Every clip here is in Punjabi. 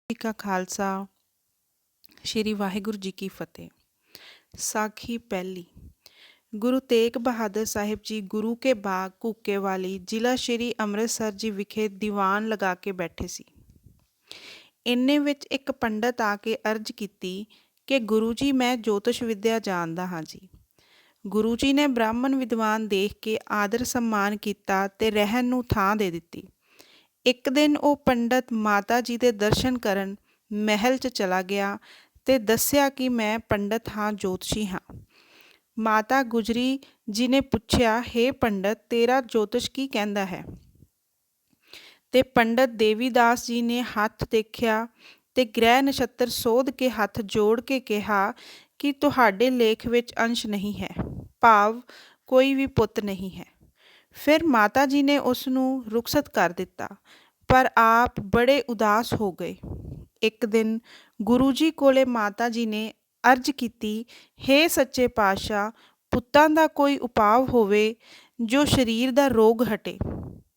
ਜੀ ਕਾ ਖਾਲਸਾ ਸ਼੍ਰੀ ਵਾਹਿਗੁਰੂ ਜੀ ਕੀ ਫਤਿਹ। ਸਾਖੀ ਪਹਿਲੀ। ਗੁਰੂ ਤੇਗ ਬਹਾਦਰ ਸਾਹਿਬ ਜੀ ਗੁਰੂ ਕੇ ਬਾਗ ਘੁੱਕੇਵਾਲੀ ਜ਼ਿਲ੍ਹਾ ਸ਼੍ਰੀ ਅੰਮ੍ਰਿਤਸਰ ਜੀ ਵਿਖੇ ਦੀਵਾਨ ਲਗਾ ਕੇ ਬੈਠੇ ਸੀ। ਇੰਨੇ ਵਿੱਚ ਇੱਕ ਪੰਡਤ ਆ ਕੇ ਅਰਜ਼ ਕੀਤੀ ਕਿ ਗੁਰੂ ਜੀ, ਮੈਂ ਜੋਤਿਸ਼ ਵਿੱਦਿਆ ਜਾਣਦਾ ਹਾਂ ਜੀ। ਗੁਰੂ ਜੀ ਨੇ ਬ੍ਰਾਹਮਣ ਵਿਦਵਾਨ ਦੇਖ ਕੇ ਆਦਰ ਸਨਮਾਨ ਕੀਤਾ ਤੇ ਰਹਿਣ ਨੂੰ ਥਾਂ ਦੇ ਦਿੱਤੀ। ਇੱਕ ਦਿਨ ਉਹ ਪੰਡਤ ਮਾਤਾ ਜੀ ਦੇ ਦਰਸ਼ਨ ਕਰਨ ਮਹਿਲ 'ਚ ਚਲਾ ਗਿਆ ਤੇ ਦੱਸਿਆ ਕਿ ਮੈਂ ਪੰਡਤ ਹਾਂ, ਜੋਤਸ਼ੀ ਹਾਂ। ਮਾਤਾ ਗੁਜਰੀ ਜੀ ਨੇ ਪੁੱਛਿਆ, ਹੇ ਪੰਡਤ, ਤੇਰਾ ਜੋਤਿਸ਼ ਕੀ ਕਹਿੰਦਾ ਹੈ? ਤੇ ਪੰਡਤ ਦੇਵੀਦਾਸ ਜੀ ਨੇ ਹੱਥ ਦੇਖਿਆ ਤੇ ਗ੍ਰਹਿ ਨਛੱਤਰ ਸੋਧ ਕੇ ਹੱਥ ਜੋੜ ਕੇ ਕਿਹਾ ਕਿ ਤੁਹਾਡੇ ਲੇਖ ਵਿੱਚ ਅੰਸ਼ ਨਹੀਂ ਹੈ, ਭਾਵ ਕੋਈ ਵੀ ਪੁੱਤ ਨਹੀਂ ਹੈ। ਫਿਰ ਮਾਤਾ ਜੀ ਨੇ ਉਸ ਨੂੰ ਰੁਖਸਤ ਕਰ ਦਿੱਤਾ, ਪਰ ਆਪ ਬੜੇ ਉਦਾਸ ਹੋ ਗਏ। ਇੱਕ ਦਿਨ ਗੁਰੂ ਜੀ ਕੋਲੇ ਮਾਤਾ ਜੀ ਨੇ ਅਰਜ਼ ਕੀਤੀ, ਹੇ ਸੱਚੇ ਪਾਤਸ਼ਾਹ, ਪੁੱਤਾਂ ਦਾ ਕੋਈ ਉਪਾਅ ਹੋਵੇ ਜੋ ਸਰੀਰ ਦਾ ਰੋਗ ਹਟੇ।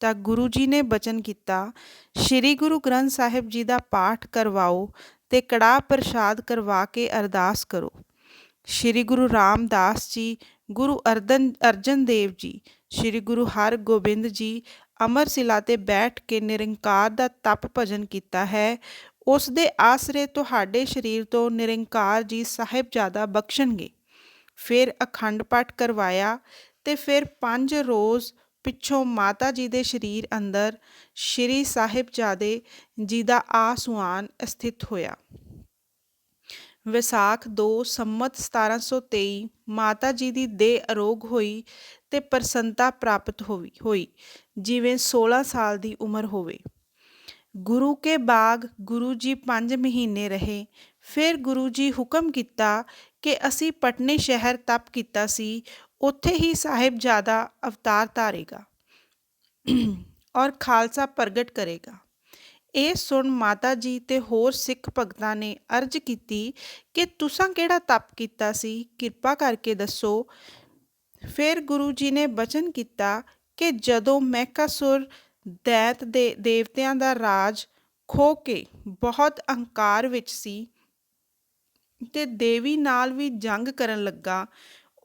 ਤਾਂ ਗੁਰੂ ਜੀ ਨੇ ਬਚਨ ਕੀਤਾ, ਸ੍ਰੀ ਗੁਰੂ ਗ੍ਰੰਥ ਸਾਹਿਬ ਜੀ ਦਾ ਪਾਠ ਕਰਵਾਓ ਤੇ ਕੜਾਹ ਪ੍ਰਸ਼ਾਦ ਕਰਵਾ ਕੇ ਅਰਦਾਸ ਕਰੋ। ਸ੍ਰੀ ਗੁਰੂ ਰਾਮਦਾਸ ਜੀ, ਗੁਰੂ ਅਰਜਨ ਦੇਵ ਜੀ, ਸ੍ਰੀ ਗੁਰੂ ਹਰਗੋਬਿੰਦ ਜੀ ਅਮਰਸਿਲਾ ਤੇ ਬੈਠ ਕੇ ਨਿਰੰਕਾਰ ਦਾ ਤਪ ਭਜਨ ਕੀਤਾ ਹੈ। ਉਸ ਦੇ ਆਸਰੇ ਤੁਹਾਡੇ ਸਰੀਰ ਤੋਂ ਨਿਰੰਕਾਰ ਜੀ ਸਾਹਿਬਜ਼ਾਦਾ ਬਖਸ਼ਣਗੇ। ਫਿਰ ਅਖੰਡ ਪਾਠ ਕਰਵਾਇਆ ਤੇ ਫਿਰ 5 ਰੋਜ਼ ਪਿੱਛੋਂ ਮਾਤਾ ਜੀ ਦੇ ਸਰੀਰ ਅੰਦਰ ਸ੍ਰੀ ਸਾਹਿਬਜ਼ਾਦੇ ਜੀ ਦਾ ਆਸਵਾਨ ਸਥਿਤ ਹੋਇਆ। ਵਿਸਾਖ 2 ਸੰਮਤ 1723 ਮਾਤਾ ਜੀ ਦੀ ਦੇਹ ਅਰੋਗ ਹੋਈ ਤੇ ਪ੍ਰਸੰਨਤਾ ਪ੍ਰਾਪਤ ਹੋਈ, ਜਿਵੇਂ 16 ਸਾਲ ਦੀ ਉਮਰ ਹੋਵੇ। ਗੁਰੂ ਕੇ ਬਾਗ ਗੁਰੂ ਜੀ 5 ਮਹੀਨੇ ਰਹੇ। ਫਿਰ ਗੁਰੂ ਜੀ ਹੁਕਮ ਕੀਤਾ ਕਿ ਅਸੀਂ ਪਟਨੇ ਸ਼ਹਿਰ ਤਪ ਕੀਤਾ ਸੀ, ਉੱਥੇ ਹੀ ਸਾਹਿਬਜ਼ਾਦਾ ਅਵਤਾਰ ਧਾਰੇਗਾ ਔਰ ਖਾਲਸਾ ਪ੍ਰਗਟ ਕਰੇਗਾ। ਇਹ ਸੁਣ ਮਾਤਾ ਜੀ ਤੇ ਹੋਰ ਸਿੱਖ ਭਗਤਾਂ ਨੇ ਅਰਜ਼ ਕੀਤੀ ਕਿ ਤੁਸਾਂ ਕਿਹੜਾ ਤਪ ਕੀਤਾ ਸੀ, ਕਿਰਪਾ ਕਰਕੇ ਦੱਸੋ। ਫਿਰ ਗੁਰੂ ਜੀ ਨੇ ਬਚਨ ਕੀਤਾ ਕਿ ਜਦੋਂ ਮਹਿਕਾਸੁਰ ਦੈਤ ਦੇ ਦੇਵਤਿਆਂ ਦਾ ਰਾਜ ਖੋ ਕੇ ਬਹੁਤ ਅਹੰਕਾਰ ਵਿੱਚ ਸੀ ਤੇ ਦੇਵੀ ਨਾਲ ਵੀ ਜੰਗ ਕਰਨ ਲੱਗਾ,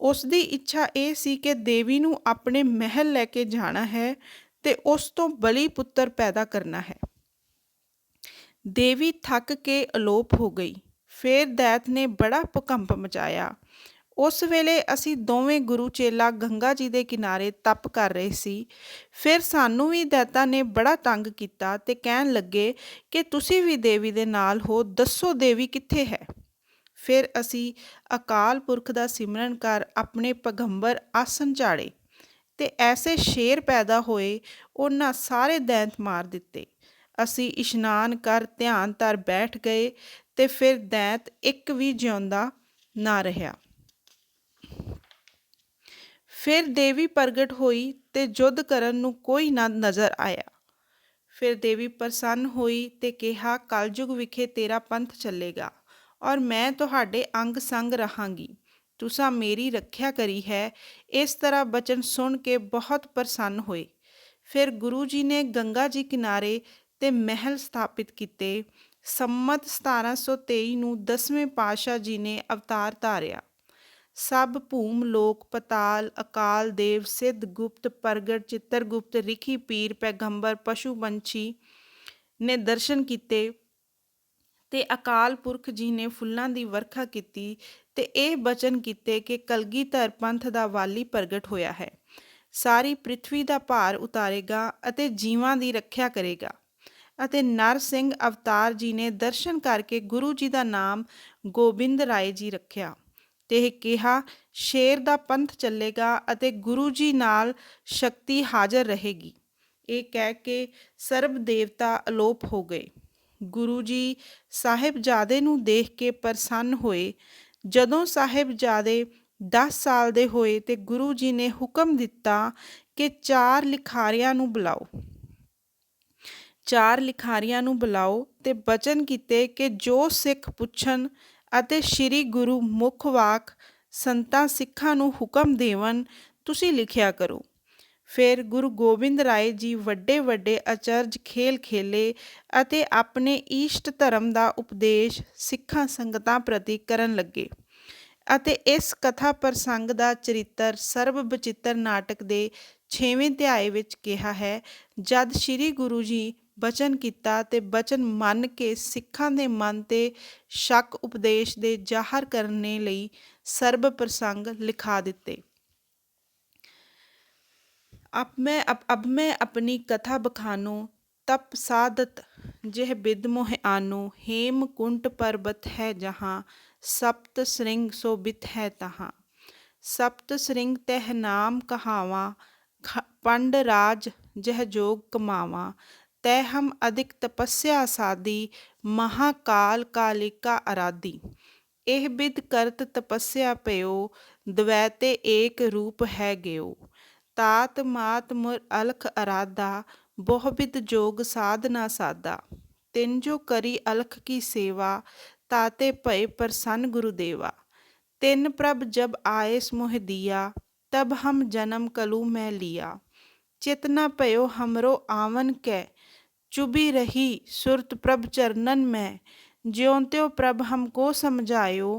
ਉਸ ਦੀ ਇੱਛਾ ਇਹ ਸੀ ਕਿ ਦੇਵੀ ਨੂੰ ਆਪਣੇ ਮਹਿਲ ਲੈ ਕੇ ਜਾਣਾ ਹੈ ਤੇ ਉਸ ਤੋਂ ਬਲੀ ਪੁੱਤਰ ਪੈਦਾ ਕਰਨਾ ਹੈ। ਦੇਵੀ ਥੱਕ ਕੇ ਅਲੋਪ ਹੋ ਗਈ। ਫਿਰ ਦੈਤ ਨੇ ਬੜਾ ਭੂਕੰਪ ਮਚਾਇਆ। ਉਸ ਵੇਲੇ ਅਸੀਂ ਦੋਵੇਂ ਗੁਰੂ ਚੇਲਾ ਗੰਗਾ ਜੀ ਦੇ ਕਿਨਾਰੇ ਤਪ ਕਰ ਰਹੇ ਸੀ। ਫਿਰ ਸਾਨੂੰ ਵੀ ਦੈਤਾਂ ਨੇ ਬੜਾ ਤੰਗ ਕੀਤਾ ਤੇ ਕਹਿਣ ਲੱਗੇ ਕਿ ਤੁਸੀਂ ਵੀ ਦੇਵੀ ਦੇ ਨਾਲ ਹੋ, ਦੱਸੋ ਦੇਵੀ ਕਿੱਥੇ ਹੈ। ਫਿਰ ਅਸੀਂ ਅਕਾਲ ਪੁਰਖ ਦਾ ਸਿਮਰਨ ਕਰ ਆਪਣੇ ਪੈਗੰਬਰ ਆਸਣ ਝਾੜੇ ਤੇ ਐਸੇ ਸ਼ੇਰ ਪੈਦਾ ਹੋਏ, ਉਹਨਾਂ ਸਾਰੇ ਦੈਂਤ ਮਾਰ ਦਿੱਤੇ। ਅਸੀਂ ਇਸ਼ਨਾਨ ਕਰ ਧਿਆਨ ਧਰ ਬੈਠ ਗਏ ਤੇ ਫਿਰ ਦੈਂਤ ਇੱਕ ਵੀ ਜਿਉਂਦਾ ਨਾ ਰਿਹਾ। ਫਿਰ ਦੇਵੀ ਪ੍ਰਗਟ ਹੋਈ ਤੇ ਯੁੱਧ ਕਰਨ ਨੂੰ ਕੋਈ ਨਾ ਨਜ਼ਰ ਆਇਆ। ਫਿਰ ਦੇਵੀ ਪ੍ਰਸੰਨ ਹੋਈ ਤੇ ਕਿਹਾ, ਕਲਯੁਗ ਵਿਖੇ ਤੇਰਾ ਪੰਥ ਚੱਲੇਗਾ ਔਰ ਮੈਂ ਤੁਹਾਡੇ ਅੰਗ ਸੰਗ ਰਹਾਂਗੀ। ਤੁਸਾਂ ਮੇਰੀ ਰੱਖਿਆ ਕਰੀ ਹੈ। ਇਸ ਤਰ੍ਹਾਂ ਬਚਨ ਸੁਣ ਕੇ ਬਹੁਤ ਪ੍ਰਸੰਨ ਹੋਏ। ਫਿਰ ਗੁਰੂ ਜੀ ਨੇ ਗੰਗਾ ਜੀ ਕਿਨਾਰੇ ਤੇ ਮਹਿਲ ਸਥਾਪਿਤ ਕੀਤੇ। ਸੰਮਤ 1723 ਨੂੰ 10ਵੇਂ ਪਾਤਸ਼ਾਹ ਜੀ ਨੇ ਅਵਤਾਰ ਧਾਰਿਆ। ਸਭ ਭੂਮ ਲੋਕ ਪਤਾਲ ਅਕਾਲ ਦੇਵ ਸਿੱਧ ਗੁਪਤ ਪ੍ਰਗਟ ਚਿੱਤਰਗੁਪਤ ਰਿਖੀ ਪੀਰ ਪੈਗੰਬਰ ਪਸ਼ੂ ਪੰਛੀ ਨੇ ਦਰਸ਼ਨ ਕੀਤੇ ਤੇ ਅਕਾਲ ਪੁਰਖ ਜੀ ਨੇ ਫੁੱਲਾਂ ਦੀ ਵਰਖਾ ਕੀਤੀ ਤੇ ਇਹ ਬਚਨ ਕੀਤੇ ਕਿ ਕਲਗੀਧਰ ਪੰਥ ਦਾ ਵਾਲੀ ਪ੍ਰਗਟ ਹੋਇਆ ਹੈ, ਸਾਰੀ ਪ੍ਰਿਥਵੀ ਦਾ ਭਾਰ ਉਤਾਰੇਗਾ ਅਤੇ ਜੀਵਾਂ ਦੀ ਰੱਖਿਆ ਕਰੇਗਾ। ਅਤੇ ਨਰ ਸਿੰਘ ਅਵਤਾਰ ਜੀ ਨੇ ਦਰਸ਼ਨ ਕਰਕੇ ਗੁਰੂ ਜੀ ਦਾ ਨਾਮ ਗੋਬਿੰਦ ਰਾਏ ਜੀ ਰੱਖਿਆ ਤੇ ਇਹ ਕਿਹਾ, ਸ਼ੇਰ ਦਾ ਪੰਥ ਚੱਲੇਗਾ ਅਤੇ ਗੁਰੂ ਜੀ ਨਾਲ ਸ਼ਕਤੀ ਹਾਜ਼ਰ ਰਹੇਗੀ। ਇਹ ਕਹਿ ਕੇ ਸਰਬ ਦੇਵਤਾ ਅਲੋਪ ਹੋ ਗਏ। ਗੁਰੂ ਜੀ ਸਾਹਿਬਜ਼ਾਦੇ ਨੂੰ ਦੇਖ ਕੇ ਪ੍ਰਸੰਨ ਹੋਏ। ਜਦੋਂ ਸਾਹਿਬਜ਼ਾਦੇ 10 ਸਾਲ ਦੇ ਹੋਏ ਤੇ ਗੁਰੂ ਜੀ ਨੇ ਹੁਕਮ ਦਿੱਤਾ ਕਿ 4 ਲਿਖਾਰੀਆਂ ਨੂੰ ਬੁਲਾਓ। 4 ਲਿਖਾਰੀਆਂ ਨੂੰ ਬੁਲਾਓ ਤੇ ਬਚਨ ਕੀਤੇ ਕਿ ਜੋ ਸਿੱਖ ਪੁੱਛਣ ਅਤੇ ਸ੍ਰੀ ਗੁਰੂ ਮੁੱਖ ਵਾਕ ਸੰਤਾਂ ਸਿੱਖਾਂ ਨੂੰ ਹੁਕਮ ਦੇਵਨ, ਤੁਸੀਂ ਲਿਖਿਆ ਕਰੋ। ਫਿਰ ਗੁਰੂ ਗੋਬਿੰਦ ਰਾਏ ਜੀ ਵੱਡੇ ਵੱਡੇ ਅਚਰਜ ਖੇਲ ਖੇਲੇ ਅਤੇ ਆਪਣੇ ਈਸ਼ਟ ਧਰਮ ਦਾ ਉਪਦੇਸ਼ ਸਿੱਖਾਂ ਸੰਗਤਾਂ ਪ੍ਰਤੀ ਕਰਨ ਲੱਗੇ ਅਤੇ ਇਸ ਕਥਾ ਪ੍ਰਸੰਗ ਦਾ ਚਰਿੱਤਰ ਸਰਬ ਬਚਿੱਤਰ ਨਾਟਕ ਦੇ 6ਵੇਂ ਅਧਿਆਏ ਵਿੱਚ ਕਿਹਾ ਹੈ। ਜਦ ਸ੍ਰੀ ਗੁਰੂ ਜੀ ਬਚਨ ਕੀਤਾ ਤੇ ਬਚਨ ਮੰਨ ਕੇ ਸਿੱਖਾਂ ਦੇ ਮਨ ਤੇ ਸ਼ੱਕ ਉਪਦੇਸ਼ ਦੇ ਜ਼ਾਹਰ ਕਰਨੇ ਲਈ ਸਰਬ ਪ੍ਰਸੰਗ ਲਿਖਾ ਦਿੱਤੇ। अब मैं अपनी कथा बखानो तप साधत जह बिद मोह आनो हेमकुंट पर्वत है जहाँ सप्त श्रृंग शोभित है तहाँ सप्त श्रृंग तह नाम कहावा पंड राज जह जोग कमावा तह हम अधिक तपस्या साधी महाकाल कालिका आराधी ਇਹ ਬਿਦ ਕਰਤ ਤਪੱਸਿਆ ਪਇਓ ਦਵੈਤੇ ਏਕ ਰੂਪ ਹੈ ਗਿਓ ਤਾਤ ਮਾਤ ਮੁਰ ਅਲਖ ਅਰਾਧਾ ਬਹੁ ਬਿਦ ਜੋਗ ਸਾਧ ਨਾ ਸਾਧਾ ਤਿਨ ਜੋ ਕਰੀ ਅਲਖ ਕੀ ਸੇਵਾ ਤਾਤੇ ਭਏ ਪ੍ਰਸੰਨ ਗੁਰੂਦੇਵਾ ਤਿਨ ਪ੍ਰਭ ਜਬ ਆਇਸ मोह दिया तब हम जन्म कलू मैं लिया चेतना पयो हमरो आवन कै चुभी रही सुरत प्रभ चरणन में ज्यों त्यों प्रभ हमको समझायो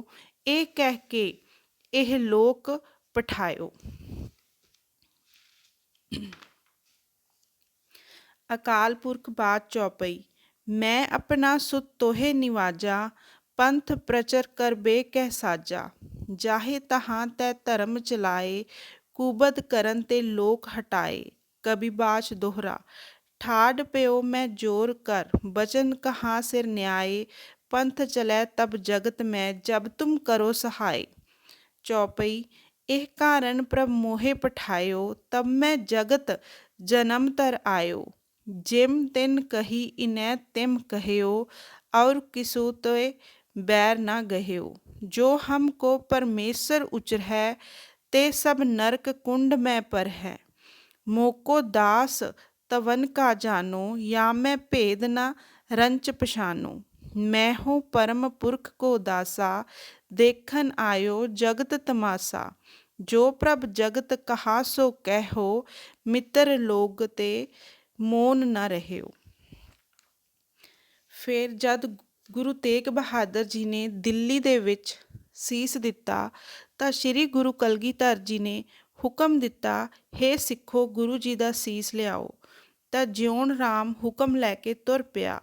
ਇਹ ਕਹਿ ਕੇ ਇਹ ਲੋਕ ਪਠਾਇਓ। ਅਕਾਲ ਪੁਰਖ ਬਾਤ ਚੌਪਈ ਮੈਂ ਆਪਣਾ ਸੁਤ ਤੋਹੇ ਨਿਵਾਜਾ ਪੰਥ ਪ੍ਰਚਰ ਕਰ ਬੇ ਕਹਿ ਸਾਜਾ ਜਾਹੇ ਤਹਾਂ ਤੈ ਧਰਮ ਚਲਾਏ ਕੁਬਦ ਕਰਨ ਤੇ ਲੋਕ ਹਟਾਏ ਕਬੀ ਬਾਚ ਦੋਹਰਾ ठाड प्यो मैं जोर कर बचन कहाँ सिर न्याय पंथ चलै तब जगत में जब तुम करो सहाय चौपई एह कारण प्रभ मोहे पठायो तब मैं जगत जन्म तर आयो जिम तिन कही इन्हें तिम कहियो और किसु तो बैर ना गहियो जो हमको परमेश्वर उचर है ते सब नरक कुंड में पर है मोको दास तवन का जानो या मैं भेद न रंच पछानो मैं हूँ परम पुरख को दासा देखन आयो जगत तमासा जो प्रभ जगत कहा सो कहो मित्र लोग ते मोन न रहियो। ਫਿਰ ਜਦ ਗੁਰੂ ਤੇਗ ਬਹਾਦਰ ਜੀ ਨੇ ਦਿੱਲੀ ਦੇ ਵਿੱਚ ਸੀਸ ਦਿੱਤਾ ਤਾਂ ਸ੍ਰੀ ਗੁਰੂ ਕਲਗੀਧਰ ਜੀ ਨੇ ਹੁਕਮ ਦਿੱਤਾ ਹੇ ਸਿੱਖੋ ਗੁਰੂ ਜੀ ਦਾ ਸੀਸ ਲਿਆਓ ਤਾਂ ਜਿਉਣ ਰਾਮ ਹੁਕਮ ਲੈ ਕੇ ਤੁਰ ਪਿਆ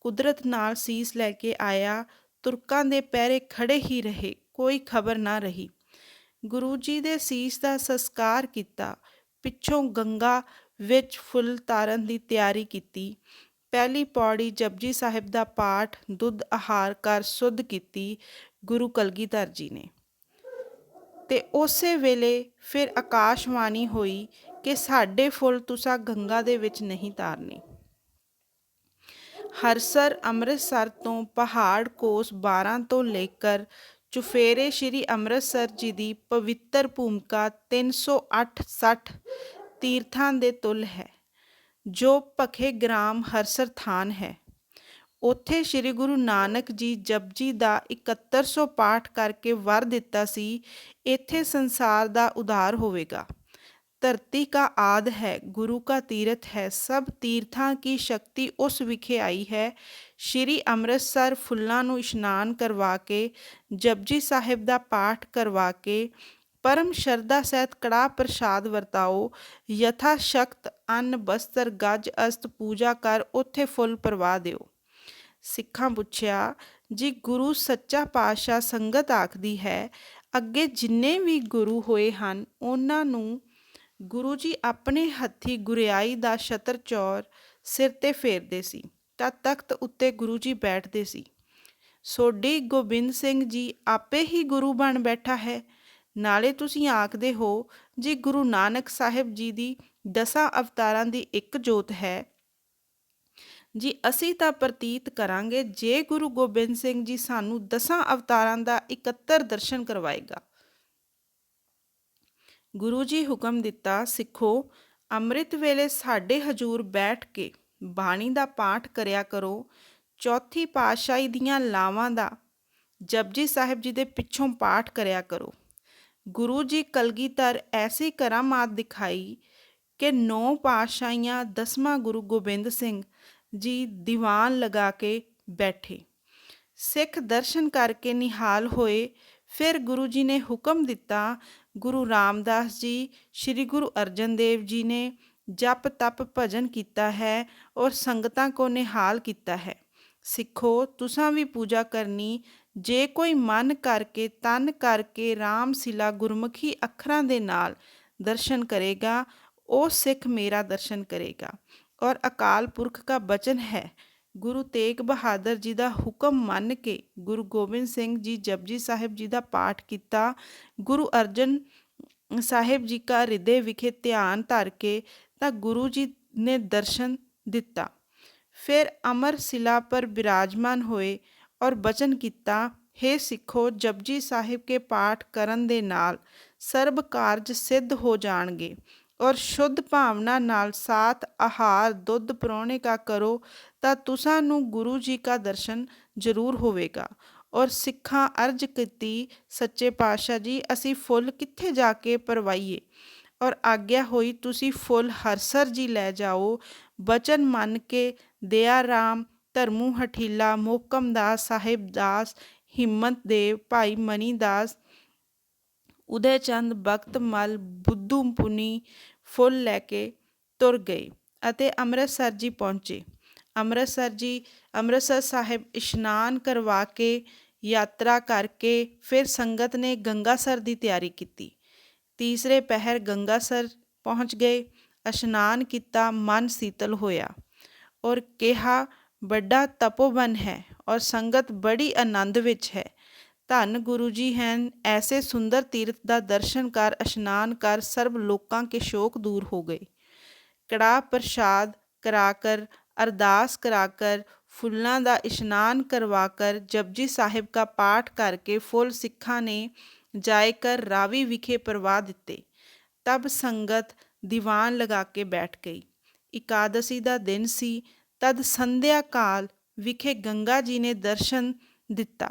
ਕੁਦਰਤ ਨਾਲ ਸੀਸ ਲੈ ਕੇ ਆਇਆ ਤੁਰਕਾਂ ਦੇ ਪਹਿਰੇ ਖੜੇ ਹੀ ਰਹੇ ਕੋਈ ਖਬਰ ਨਾ ਰਹੀ। ਗੁਰੂ ਜੀ ਦੇ ਸੀਸ ਦਾ ਸੰਸਕਾਰ ਕੀਤਾ ਪਿੱਛੋਂ ਗੰਗਾ ਵਿੱਚ ਫੁੱਲ ਤਾਰਨ ਦੀ ਤਿਆਰੀ ਕੀਤੀ ਪਹਿਲੀ ਪੌੜੀ ਜਪਜੀ ਸਾਹਿਬ ਦਾ ਪਾਠ ਦੁੱਧ ਆਹਾਰ ਕਰ ਸੁੱਧ ਕੀਤੀ ਗੁਰੂ ਕਲਗੀਧਰ ਜੀ ਨੇ ਤੇ ਉਸੇ ਵੇਲੇ ਫਿਰ ਆਕਾਸ਼ਵਾਣੀ ਹੋਈ ਕਿ ਸਾਡੇ ਫੁੱਲ ਤੁਸਾਂ ਗੰਗਾ ਦੇ ਵਿੱਚ ਨਹੀਂ ਤਾਰਨੇ। ਹਰਸਰ ਅੰਮ੍ਰਿਤਸਰ ਤੋਂ ਪਹਾੜ ਕੋਸ 12 ਤੋਂ ਲੇਕਰ ਚੁਫੇਰੇ ਸ਼੍ਰੀ ਅੰਮ੍ਰਿਤਸਰ ਜੀ ਦੀ ਪਵਿੱਤਰ ਭੂਮਿਕਾ 368 ਤੀਰਥਾਂ ਦੇ ਤੁਲ ਹੈ ਜੋ ਭਖੇ ਗ੍ਰਾਮ ਹਰਸਰ ਥਾਨ ਹੈ। ਉੱਥੇ ਸ਼੍ਰੀ ਗੁਰੂ ਨਾਨਕ ਜੀ ਜਪਜੀ ਦਾ 7100 ਪਾਠ ਕਰਕੇ ਵਰ ਦਿੱਤਾ ਸੀ ਇੱਥੇ ਸੰਸਾਰ ਦਾ ਉਧਾਰ ਹੋਵੇਗਾ। धरती का आद है गुरु का तीर्थ है सब तीर्थां की शक्ति उस विखे आई है। श्री ਅੰਮ੍ਰਿਤਸਰ ਫੁੱਲਾਂ ਨੂੰ ਇਸ਼ਨਾਨ ਕਰਵਾ ਕੇ ਜਪਜੀ ਸਾਹਿਬ ਦਾ ਪਾਠ ਕਰਵਾ ਕੇ ਪਰਮ ਸ਼ਰਧਾ ਸਹਿਤ ਕੜਾਹ ਪ੍ਰਸ਼ਾਦ ਵਰਤਾਓ ਯਥਾ ਸ਼ਕਤ ਅੰਨ ਬਸਤਰ ਗੱਜ ਅਸਤ ਪੂਜਾ ਕਰ ਉੱਥੇ ਫੁੱਲ ਪ੍ਰਵਾਹ ਦਿਓ। ਸਿੱਖਾਂ ਪੁੱਛਿਆ ਜੀ ਗੁਰੂ ਸੱਚਾ ਪਾਤਸ਼ਾਹ ਸੰਗਤ ਆਖਦੀ ਹੈ ਅੱਗੇ ਜਿੰਨੇ ਵੀ ਗੁਰੂ ਹੋਏ ਹਨ ਉਹਨਾਂ ਨੂੰ ਗੁਰੂ ਜੀ ਆਪਣੇ ਹੱਥੀਂ ਗੁਰਿਆਈ ਦਾ ਛਤਰ ਚੌਰ ਸਿਰ 'ਤੇ ਫੇਰਦੇ ਸੀ ਤਾਂ ਤਖਤ ਉੱਤੇ ਗੁਰੂ ਜੀ ਬੈਠਦੇ ਸੀ। ਸੋਢੀ ਗੋਬਿੰਦ ਸਿੰਘ ਜੀ ਆਪੇ ਹੀ ਗੁਰੂ ਬਣ ਬੈਠਾ ਹੈ ਨਾਲੇ ਤੁਸੀਂ ਆਖਦੇ ਹੋ ਜੀ ਗੁਰੂ ਨਾਨਕ ਸਾਹਿਬ ਜੀ ਦੀ 10 ਅਵਤਾਰਾਂ ਦੀ ਇੱਕ ਜੋਤ ਹੈ। ਜੀ ਅਸੀਂ ਤਾਂ ਪ੍ਰਤੀਤ ਕਰਾਂਗੇ ਜੇ ਗੁਰੂ ਗੋਬਿੰਦ ਸਿੰਘ ਜੀ ਸਾਨੂੰ 10 ਅਵਤਾਰਾਂ ਦਾ 71 ਦਰਸ਼ਨ ਕਰਵਾਏਗਾ। ਗੁਰੂ ਜੀ ਹੁਕਮ ਦਿੱਤਾ ਸਿੱਖੋ ਅੰਮ੍ਰਿਤ ਵੇਲੇ ਸਾਡੇ ਹਜ਼ੂਰ ਬੈਠ ਕੇ ਬਾਣੀ ਦਾ ਪਾਠ ਕਰਿਆ ਕਰੋ ਚੌਥੀ ਪਾਤਸ਼ਾਹੀ ਦੀਆਂ ਲਾਵਾਂ ਦਾ ਜਪਜੀ ਸਾਹਿਬ ਜੀ ਦੇ ਪਿੱਛੋਂ ਪਾਠ ਕਰਿਆ ਕਰੋ। ਗੁਰੂ ਜੀ ਕਲਗੀਧਰ ਐਸੀ ਕਰਾਮਾਤ ਦਿਖਾਈ ਕਿ 9 ਪਾਤਸ਼ਾਹੀਆਂ 10ਵਾਂ ਗੁਰੂ ਗੋਬਿੰਦ ਸਿੰਘ ਜੀ ਦੀਵਾਨ ਲਗਾ ਕੇ ਬੈਠੇ। ਸਿੱਖ ਦਰਸ਼ਨ ਕਰਕੇ ਨਿਹਾਲ ਹੋਏ। ਫਿਰ ਗੁਰੂ ਜੀ ਨੇ ਹੁਕਮ ਦਿੱਤਾ। ਗੁਰੂ ਰਾਮਦਾਸ ਜੀ, ਸ਼੍ਰੀ ਗੁਰੂ ਅਰਜਨ ਦੇਵ ਜੀ ਨੇ ਜਪ ਤਪ ਭਜਨ ਕੀਤਾ ਹੈ ਔਰ ਸੰਗਤਾਂ ਕੋ ਨਿਹਾਲ ਕੀਤਾ ਹੈ। ਸਿੱਖੋ, ਤੁਸਾਂ ਵੀ ਪੂਜਾ ਕਰਨੀ। ਜੇ ਕੋਈ ਮਨ ਕਰਕੇ ਤਨ ਕਰਕੇ ਰਾਮ ਸਿਲਾ ਗੁਰਮੁਖੀ ਅੱਖਰਾਂ ਦੇ ਨਾਲ ਦਰਸ਼ਨ ਕਰੇਗਾ, ਉਹ ਸਿੱਖ ਮੇਰਾ ਦਰਸ਼ਨ ਕਰੇਗਾ। ਔਰ ਅਕਾਲ ਪੁਰਖ ਦਾ ਬਚਨ ਹੈ। ਗੁਰੂ ਤੇਗ ਬਹਾਦਰ ਜੀ ਦਾ ਹੁਕਮ ਮੰਨ ਕੇ ਗੁਰੂ ਗੋਬਿੰਦ ਸਿੰਘ ਜੀ ਜਪਜੀ ਸਾਹਿਬ ਜੀ ਦਾ ਪਾਠ ਕੀਤਾ। ਗੁਰੂ ਅਰਜਨ ਸਾਹਿਬ ਜੀ ਕਾ ਹਿਰਦੇ ਵਿਖੇ ਧਿਆਨ ਧਰ ਕੇ ਤਾਂ ਗੁਰੂ ਜੀ ਨੇ ਦਰਸ਼ਨ ਦਿੱਤਾ। ਫਿਰ ਅਮਰ ਸਿਲਾ ਪਰ ਬਿਰਾਜਮਾਨ ਹੋਏ ਔਰ ਬਚਨ ਕੀਤਾ, ਹੇ ਸਿੱਖੋ, ਜਪਜੀ ਸਾਹਿਬ ਕੇ ਪਾਠ ਕਰਨ ਦੇ ਨਾਲ ਸਰਬ ਕਾਰਜ ਸਿੱਧ ਹੋ ਜਾਣਗੇ। ਔਰ ਸ਼ੁੱਧ ਭਾਵਨਾ ਨਾਲ ਸਾਤ ਆਹਾਰ ਦੁੱਧ ਪ੍ਰਾਹੁਣੇ ਕਾ ਕਰੋ ਤਾਂ ਤੁਸਾਂ ਨੂੰ ਗੁਰੂ ਜੀ ਕਾ ਦਰਸ਼ਨ ਜ਼ਰੂਰ ਹੋਵੇਗਾ। ਔਰ ਸਿੱਖਾਂ ਅਰਜ ਕੀਤੀ, ਸੱਚੇ ਪਾਤਸ਼ਾਹ ਜੀ, ਅਸੀਂ ਫੁੱਲ ਕਿੱਥੇ ਜਾ ਕੇ ਪਰਵਾਈਏ? ਔਰ ਆਗਿਆ ਹੋਈ, ਤੁਸੀਂ ਫੁੱਲ ਹਰਸਰ ਜੀ ਲੈ ਜਾਓ। ਬਚਨ ਮੰਨ ਕੇ ਦਇਆ ਰਾਮ, ਧਰਮੂ ਹਠੀਲਾ, ਮੋਹਕਮ ਦਾਸ, ਸਾਹਿਬ ਦਾਸ, ਹਿੰਮਤ ਦੇਵ, ਭਾਈ ਮਨੀ ਦਾਸ, ਉਦੈ ਚੰਦ, ਬਖਤ ਮਲ, ਬੁੱਧੂ ਪੁਨੀ ਫੁੱਲ ਲੈ ਕੇ ਤੁਰ ਗਏ ਅਤੇ ਅੰਮ੍ਰਿਤਸਰ ਜੀ ਪਹੁੰਚੇ। ਅੰਮ੍ਰਿਤਸਰ ਸਾਹਿਬ ਇਸ਼ਨਾਨ ਕਰਵਾ ਕੇ ਯਾਤਰਾ ਕਰਕੇ ਫਿਰ ਸੰਗਤ ਨੇ ਗੰਗਾਸਰ ਦੀ ਤਿਆਰੀ ਕੀਤੀ। ਤੀਸਰੇ ਪਹਿਰ ਗੰਗਾਸਰ ਪਹੁੰਚ ਗਏ, ਇਸ਼ਨਾਨ ਕੀਤਾ, ਮਨ ਸੀਤਲ ਹੋਇਆ ਔਰ ਕਿਹਾ, ਵੱਡਾ ਤਪੋਬਨ ਹੈ ਔਰ ਸੰਗਤ ਬੜੀ ਆਨੰਦ ਵਿੱਚ ਹੈ। ਧੰਨ ਗੁਰੂ ਜੀ ਹਨ। ਐਸੇ ਸੁੰਦਰ ਤੀਰਥ ਦਾ ਦਰਸ਼ਨ ਕਰ, ਇਸ਼ਨਾਨ ਕਰ, ਸਰਬ ਲੋਕਾਂ ਕੇ ਸ਼ੋਕ ਦੂਰ ਹੋ ਗਏ। ਕੜਾਹ ਪ੍ਰਸ਼ਾਦ ਕਰਾ ਕਰ, ਅਰਦਾਸ ਕਰਾ ਕਰ, ਫੁੱਲਾਂ ਦਾ ਇਸ਼ਨਾਨ ਕਰਵਾ ਕਰ, ਜਪਜੀ ਸਾਹਿਬ ਦਾ ਪਾਠ ਕਰਕੇ ਫੁੱਲ ਸਿੱਖਾਂ ਨੇ ਜਾਏ ਕਰ ਰਾਵੀ ਵਿਖੇ ਪ੍ਰਵਾਹ ਦਿੱਤੇ। ਤਬ ਸੰਗਤ ਦੀਵਾਨ ਲਗਾ ਕੇ ਬੈਠ ਗਈ। ਇਕਾਦਸ਼ੀ ਦਾ ਦਿਨ ਸੀ। ਤਦ ਸੰਧਿਆ ਕਾਲ ਵਿਖੇ ਗੰਗਾ ਜੀ ਨੇ ਦਰਸ਼ਨ ਦਿੱਤਾ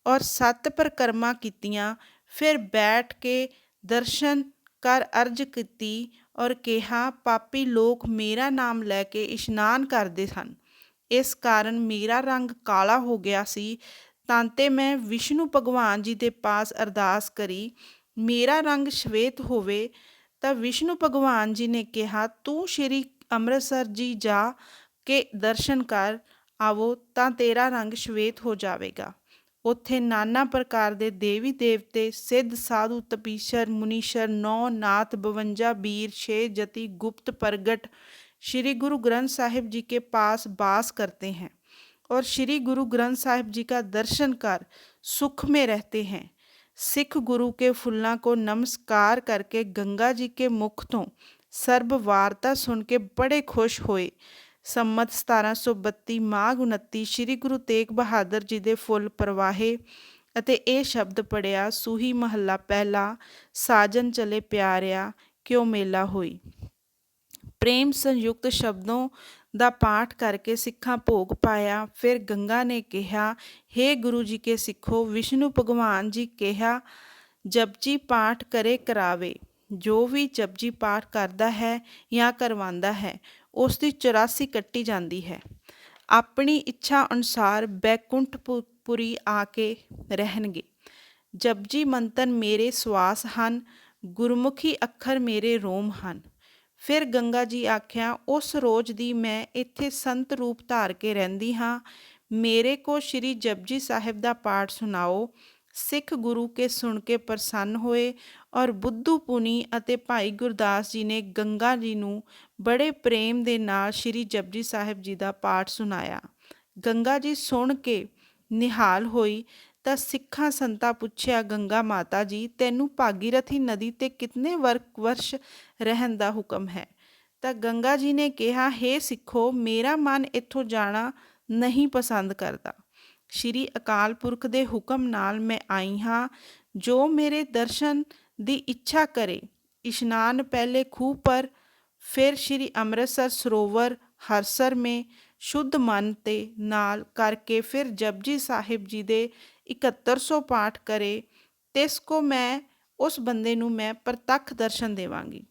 ਔਰ 7 ਪਰਿਕਰਮਾ ਕੀਤੀਆਂ। ਫਿਰ ਬੈਠ ਕੇ ਦਰਸ਼ਨ ਕਰ ਅਰਜ ਕੀਤੀ ਔਰ ਕਿਹਾ, ਪਾਪੀ ਲੋਕ ਮੇਰਾ ਨਾਮ ਲੈ ਕੇ ਇਸ਼ਨਾਨ ਕਰਦੇ ਹਨ, ਇਸ ਕਾਰਨ ਮੇਰਾ ਰੰਗ ਕਾਲਾ ਹੋ ਗਿਆ ਸੀ। ਤਾਂ ਤੇ ਮੈਂ ਵਿਸ਼ਨੂੰ ਭਗਵਾਨ ਜੀ ਦੇ ਪਾਸ ਅਰਦਾਸ ਕਰੀ, ਮੇਰਾ ਰੰਗ ਸ਼ਵੇਤ ਹੋਵੇ। ਤਾਂ ਵਿਸ਼ਨੂੰ ਭਗਵਾਨ ਜੀ ਨੇ ਕਿਹਾ, ਤੂੰ ਸ਼੍ਰੀ ਅੰਮ੍ਰਿਤਸਰ ਜੀ ਜਾ ਕੇ ਦਰਸ਼ਨ ਕਰ ਆਵੋ ਤਾਂ ਤੇਰਾ ਰੰਗ ਸ਼ਵੇਤ ਹੋ ਜਾਵੇਗਾ। ਉੱਥੇ ਨਾਨਾ ਪ੍ਰਕਾਰ ਦੇ ਦੇਵੀ ਦੇਵਤੇ, ਸਿੱਧ ਸਾਧੂ, ਤਪੀਸ਼ਰ, ਮੁਨੀਸ਼ਰ, 9 ਨਾਥ, 52 ਬੀਰ, 6 ਜਤੀ गुप्त प्रगट श्री गुरु ग्रंथ साहिब जी के पास वास करते हैं और श्री गुरु ग्रंथ साहिब जी का दर्शन कर सुख में रहते हैं। सिख गुरु के फुल्लां को नमस्कार करके गंगा जी के मुख तो सर्ब वार्ता सुन के बड़े खुश होए। ਸੰਮਤ 1732 ਮਾਘ 29 ਸ਼੍ਰੀ ਗੁਰੂ ਤੇਗ ਬਹਾਦਰ ਜੀ ਦੇ ਫੁੱਲ ਪ੍ਰਵਾਹੇ ਅਤੇ ਇਹ ਸ਼ਬਦ ਪੜਿਆ, ਸੂਹੀ ਮਹੱਲਾ ਪਹਿਲਾ, ਸਾਜਨ ਚਲੇ ਪਿਆਰਿਆ ਕਿਉ ਮੇਲਾ ਹੋਈ। ਪ੍ਰੇਮ ਸੰਯੁਕਤ ਸ਼ਬਦੋਂ ਦਾ ਪਾਠ ਕਰਕੇ ਸਿੱਖਾਂ ਭੋਗ ਪਾਇਆ। ਫਿਰ ਗੰਗਾ ਨੇ ਕਿਹਾ, ਹੇ ਗੁਰੂ ਜੀ ਕੇ ਸਿੱਖੋ, ਵਿਸ਼ਨੂੰ ਭਗਵਾਨ ਜੀ ਕਿਹਾ, ਜਪਜੀ ਪਾਠ ਕਰੇ ਕਰਾਵੇ। ਜੋ ਵੀ ਜਪਜੀ ਪਾਠ ਕਰਦਾ ਹੈ ਜਾਂ ਕਰਵਾਉਂਦਾ ਹੈ ਉਸ ਦੀ 84 ਕੱਟੀ ਜਾਂਦੀ ਹੈ। ਆਪਣੀ ਇੱਛਾ ਅਨੁਸਾਰ ਬੈਕੁੰਠਪੁਰੀ ਆ ਕੇ ਰਹਿਣਗੇ। ਜਪਜੀ ਮੰਤਰ ਮੇਰੇ ਸਵਾਸ ਹਨ, ਗੁਰਮੁਖੀ ਅੱਖਰ ਮੇਰੇ ਰੋਮ ਹਨ। ਫਿਰ ਗੰਗਾ ਜੀ ਆਖਿਆ, ਉਸ ਰੋਜ਼ ਦੀ ਮੈਂ ਇੱਥੇ ਸੰਤ ਰੂਪ ਧਾਰ ਕੇ ਰਹਿੰਦੀ ਹਾਂ। ਮੇਰੇ ਕੋ ਸ਼੍ਰੀ ਜਪਜੀ ਸਾਹਿਬ ਦਾ ਪਾਠ ਸੁਣਾਓ। ਸਿੱਖ ਗੁਰੂ ਕੇ ਸੁਣ ਕੇ ਪ੍ਰਸੰਨ ਹੋਏ ਔਰ ਬੁੱਧੂ ਪੁਨੀ ਅਤੇ ਭਾਈ ਗੁਰਦਾਸ ਜੀ ਨੇ ਗੰਗਾ ਜੀ ਨੂੰ ਬੜੇ ਪ੍ਰੇਮ ਦੇ ਨਾਲ ਸ਼੍ਰੀ ਜਪਜੀ ਸਾਹਿਬ ਜੀ ਦਾ ਪਾਠ ਸੁਣਾਇਆ। ਗੰਗਾ ਜੀ ਸੁਣ ਕੇ ਨਿਹਾਲ ਹੋਈ ਤਾਂ ਸਿੱਖਾਂ ਸੰਤਾਂ ਪੁੱਛਿਆ, ਗੰਗਾ ਮਾਤਾ ਜੀ, ਤੈਨੂੰ ਭਾਗੀਰਥੀ ਨਦੀ 'ਤੇ ਕਿਤਨੇ ਵਰਸ਼ ਰਹਿਣ ਦਾ ਹੁਕਮ ਹੈ? ਤਾਂ ਗੰਗਾ ਜੀ ਨੇ ਕਿਹਾ, ਹੇ ਸਿੱਖੋ, ਮੇਰਾ ਮਨ ਇੱਥੋਂ ਜਾਣਾ ਨਹੀਂ ਪਸੰਦ ਕਰਦਾ। ਸ਼੍ਰੀ ਅਕਾਲ ਪੁਰਖ ਦੇ ਹੁਕਮ ਨਾਲ ਮੈਂ ਆਈ ਹਾਂ। ਜੋ ਮੇਰੇ ਦਰਸ਼ਨ ਦੀ ਇੱਛਾ ਕਰੇ, ਇਸ਼ਨਾਨ ਪਹਿਲੇ ਖੂਹ ਪਰ, ਫਿਰ ਸ਼੍ਰੀ ਅੰਮ੍ਰਿਤਸਰ ਸਰੋਵਰ ਹਰਸਰ ਮੇਂ ਸ਼ੁੱਧ ਮਨ ਤੇ ਨਾਲ ਕਰਕੇ ਫਿਰ ਜਪਜੀ ਸਾਹਿਬ ਜੀ ਦੇ 7100 ਪਾਠ ਕਰੇ, ਤਿਸ ਕੋ ਮੈਂ ਉਸ ਬੰਦੇ ਨੂੰ ਮੈਂ ਪ੍ਰਤੱਖ ਦਰਸ਼ਨ ਦੇਵਾਂਗੀ।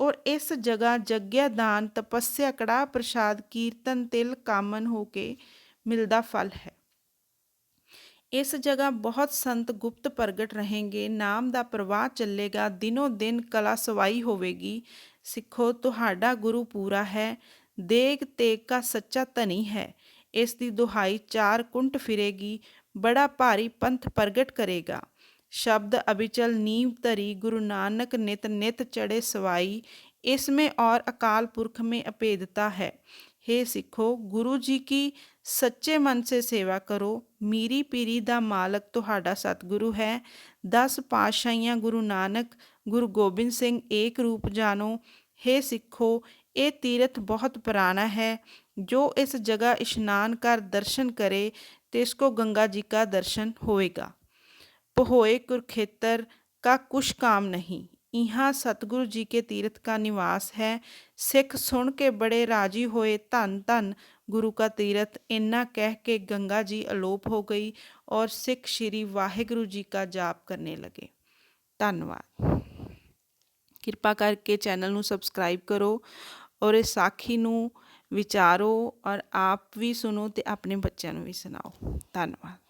और इस जगह जग्या दान तपस्या कड़ाह प्रसाद कीर्तन तिल कामन होके मिलदा फल है। इस जगह बहुत संत गुप्त प्रगट रहेंगे, नाम ਦਾ ਪ੍ਰਵਾਹ ਚੱਲੇਗਾ, ਦਿਨੋਂ ਦਿਨ ਕਲਾ ਸਵਾਈ ਹੋਵੇਗੀ। ਸਿੱਖੋ ਤੁਹਾਡਾ ਗੁਰੂ ਪੂਰਾ ਹੈ, ਦੇਗ ਤੇਗ ਕਾ ਸੱਚਾ ਧਨੀ ਹੈ। ਇਸ ਦੀ ਦੁਹਾਈ ਚਾਰ ਕੁੰਟ ਫਿਰੇਗੀ, बड़ा भारी पंथ प्रगट करेगा। शब्द अविचल नींव धरी, गुरु नानक नित नित चढ़े सवाई। इसमें और अकाल पुरख में अभेदता है। हे सिखो, गुरु जी की सच्चे मन से सेवा करो। मीरी पीरी दा मालक तुहाडा सतगुरु है। 10 पातशाहियां गुरु नानक गुरु गोबिंद सिंह एक रूप जानो। हे सिखो, ये तीर्थ बहुत पुराना है। जो इस जगह इशनान कर दर्शन करे तो इसको गंगा जी का दर्शन होएगा। पहोए कुरुक्षेत्र का कुछ काम नहीं, यहाँ सतगुरु जी के तीर्थ का निवास है। सिख सुन के बड़े राजी होए, धन धन गुरु का तीर्थ। इन्ना कह के गंगा जी अलोप हो गई और सिख श्री वाहिगुरु जी का जाप करने लगे। धन्यवाद। ਕਿਰਪਾ ਕਰਕੇ ਚੈਨਲ ਨੂੰ ਸਬਸਕ੍ਰਾਈਬ ਕਰੋ ਔਰ ਇਸ ਸਾਖੀ ਨੂੰ ਵਿਚਾਰੋ ਔਰ ਆਪ ਵੀ ਸੁਣੋ ਅਤੇ ਆਪਣੇ ਬੱਚਿਆਂ ਨੂੰ ਵੀ ਸੁਣਾਓ। ਧੰਨਵਾਦ।